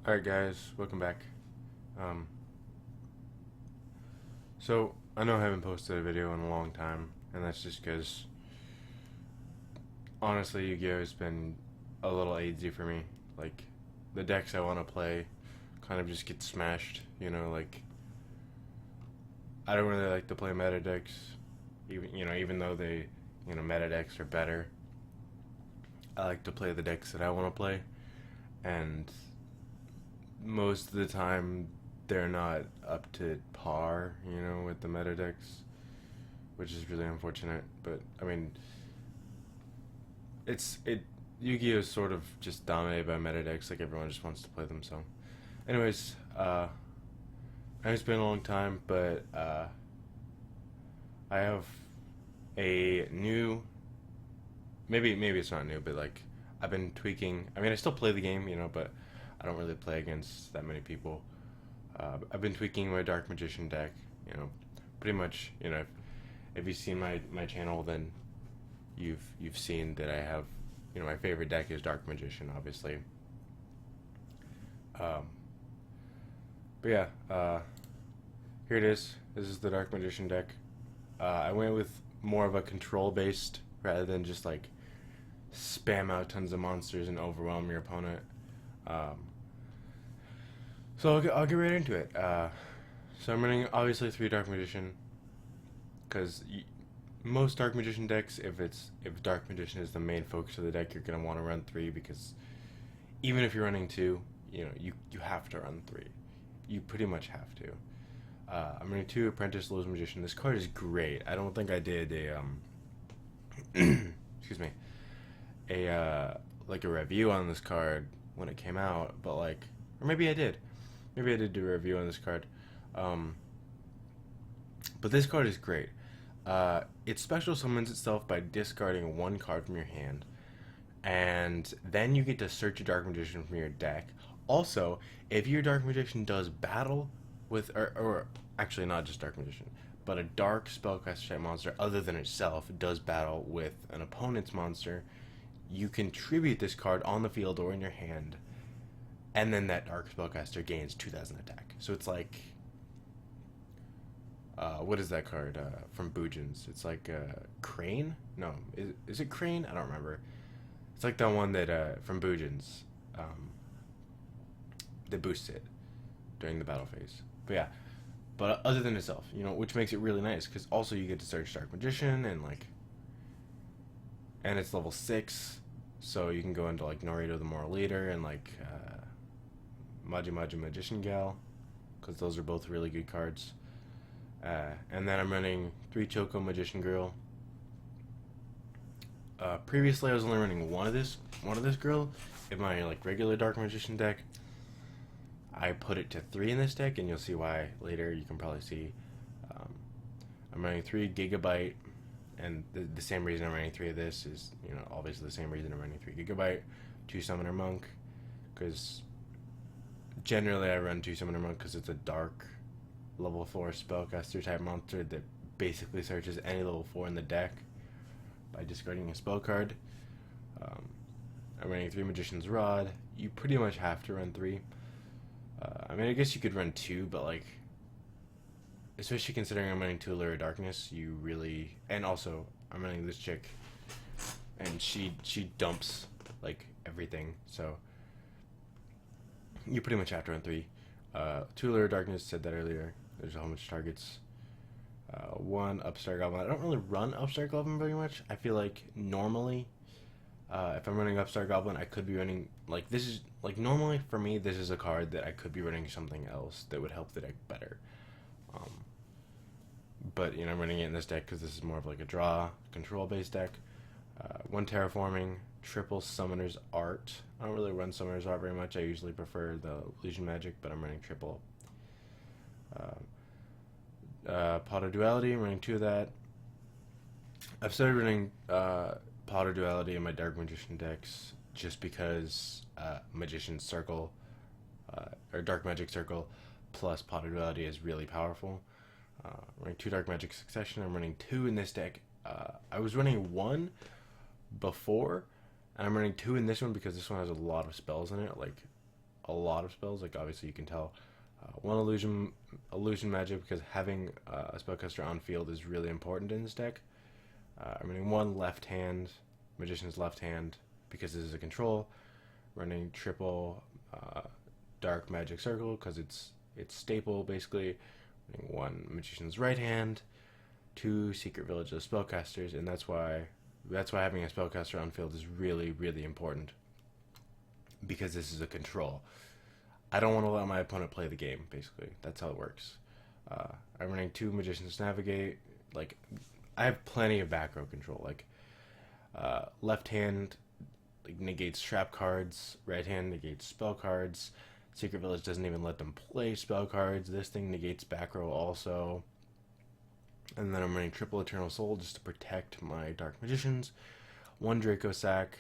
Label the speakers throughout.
Speaker 1: Alright guys, welcome back. Um, so, I know I haven't posted a video in a long time, and that's just because, honestly, Yu-Gi-Oh! Has been a little ADZ for me. Like, the decks I want to play kind of just get smashed, like, I don't really like to play meta decks, even though meta decks are better. I like to play the decks that I want to play, and most of the time they're not up to par, with the meta decks, which is really unfortunate. But I mean, it Yu-Gi-Oh is sort of just dominated by meta decks. Like everyone just wants to play them. So, anyways, I know it's been a long time, but I have a new. Maybe it's not new, but like I've been tweaking. I mean, I still play the game, but I don't really play against that many people. I've been tweaking my Dark Magician deck. Pretty much. If you've seen my channel, then you've seen that I have. My favorite deck is Dark Magician, obviously. Um, but yeah, here it is. This is the Dark Magician deck. I went with more of a control based rather than just like spam out tons of monsters and overwhelm your opponent. Um, so I'll get right into it. So I'm running obviously 3 Dark Magician because most Dark Magician decks, if Dark Magician is the main focus of the deck, you're gonna want to run 3 because even if you're running 2, you have to run 3. You pretty much have to. I'm running 2 Apprentice Lowe's Magician. This card is great. I don't think I did a excuse me, like a review on this card when it came out, but like, or maybe I did. Maybe I did do a review on this card. But this card is great. It special summons itself by discarding 1 card from your hand, and then you get to search a Dark Magician from your deck. Also, if your Dark Magician does battle with, or actually not just Dark Magician, but a Dark Spellcaster type monster other than itself does battle with an opponent's monster, you can tribute this card on the field or in your hand, and then that Dark Spellcaster gains 2,000 attack. So it's like, what is that card from Boojins? It's like Crane? No, is it Crane? I don't remember. It's like that one that from Boojins that boosts it during the battle phase. But yeah, but other than itself, which makes it really nice because also you get to search Dark Magician and it's level 6, so you can go into like Norito the Moral Leader and like Maji Magician Gal, because those are both really good cards. And then I'm running 3 Choco Magician Girl. Previously I was only running one of this girl in my like regular Dark Magician deck. I put it to 3 in this deck, and you'll see why later. You can probably see. I'm running 3 Gigabyte, and the same reason I'm running 3 of this is, obviously the same reason I'm running 3 Gigabyte, 2 Summoner Monk, because generally I run 2 Summoner Monk because it's a dark level 4 spellcaster type monster that basically searches any level 4 in the deck by discarding a spell card. I'm running 3 Magician's Rod. You pretty much have to run 3. I mean, I guess you could run 2, but like, especially considering I'm running 2 Allure of Darkness, you really, and also I'm running this chick, and she dumps like everything, so you pretty much have to run 3. 2 Allure of Darkness, said that earlier. There's a whole bunch of targets. 1 Upstart Goblin. I don't really run Upstart Goblin very much. I feel like normally, if I'm running Upstart Goblin, I could be running, like, this is, like, normally for me, this is a card that I could be running something else that would help the deck better. But, I'm running it in this deck because this is more of like a draw, control-based deck. 1 Terraforming, triple Summoner's Art. I don't really run Summoner's Art very much. I usually prefer the Illusion Magic, but I'm running triple. Pot of Duality, I'm running 2 of that. I've started running Pot of Duality in my Dark Magician decks just because Magician's Circle, or Dark Magic Circle plus Pot of Duality is really powerful. Running 2 Dark Magic Succession. I'm running 2 in this deck. I was running 1 before, and I'm running 2 in this one because this one has a lot of spells in it, like a lot of spells. Like obviously you can tell one illusion magic, because having a spellcaster on field is really important in this deck. I'm running one left hand, magician's left hand, because this is a control. Running triple dark magic circle because it's staple basically. Running one magician's right hand, two secret village of spellcasters, and that's why having a spellcaster on field is really, really important, because this is a control. I don't want to let my opponent play the game, basically. That's how it works. I'm running two magicians navigate. Like, I have plenty of back row control. Like, left hand like negates trap cards, right hand negates spell cards. Secret Village doesn't even let them play spell cards. This thing negates back row also. And then I'm running triple Eternal Soul just to protect my Dark Magicians. One Draco Sack,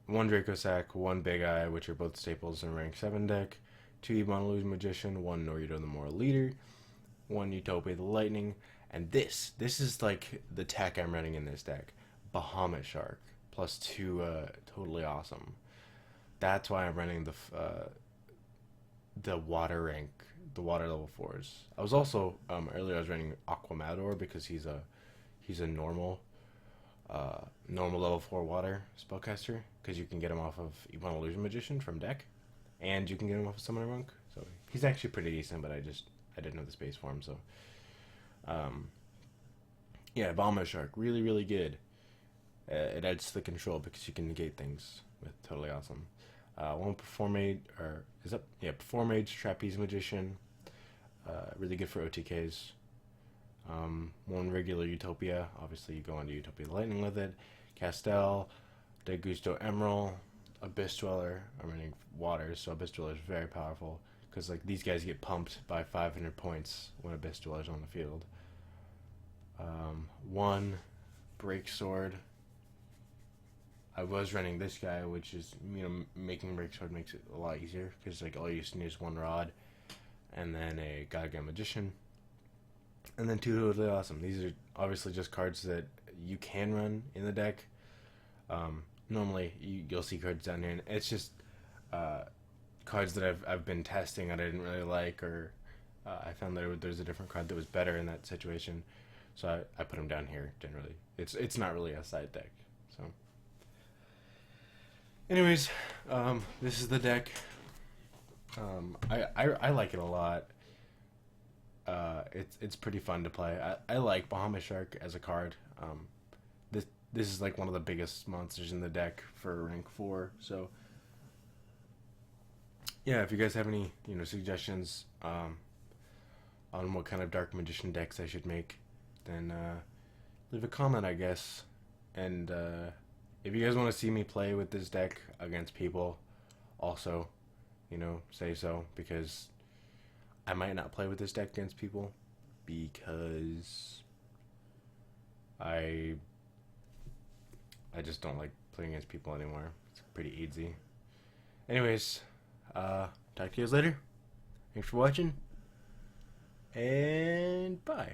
Speaker 1: one Big Eye, which are both staples in rank 7 deck. Two Ebon Illusion Magician, one Norito the Moral Leader, one Utopia the Lightning, and this is like the tech I'm running in this deck. Bahamut Shark, plus 2, totally awesome. That's why I'm running the water rank, the water level 4s. I was also, earlier I was running Aquamador because he's a normal level 4 water spellcaster, because you can get him off of Ebon Illusion Magician from deck, and you can get him off of Summoner Monk, so he's actually pretty decent, but I didn't have the space for him, so yeah, Bahamut Shark, really, really good. It adds to the control because you can negate things with totally awesome. One Perform Mage, Trapeze Magician, really good for OTKs. One regular Utopia, obviously you go into Utopia the Lightning with it. Castel, De Gusto Emerald, Abyss Dweller. I'm running waters, so Abyss Dweller is very powerful because like these guys get pumped by 500 points when Abyss Dweller is on the field. One Break Sword. I was running this guy, which is, making Break Sword makes it a lot easier because like all you just need is one rod, and then a Goddamn Magician, and then two Totally Awesome. These are obviously just cards that you can run in the deck. Normally you'll see cards down here, and it's just cards that I've been testing and I didn't really like, or I found that there's a different card that was better in that situation, so I put them down here. Generally, it's not really a side deck, so. Anyways, this is the deck. I like it a lot. It's pretty fun to play. I like Bahamut Shark as a card. This is like one of the biggest monsters in the deck for rank 4. So yeah, if you guys have any suggestions on what kind of Dark Magician decks I should make, then leave a comment, I guess. And if you guys want to see me play with this deck against people, also, say so, because I might not play with this deck against people because I just don't like playing against people anymore. It's pretty easy. Anyways, talk to you guys later. Thanks for watching, and bye.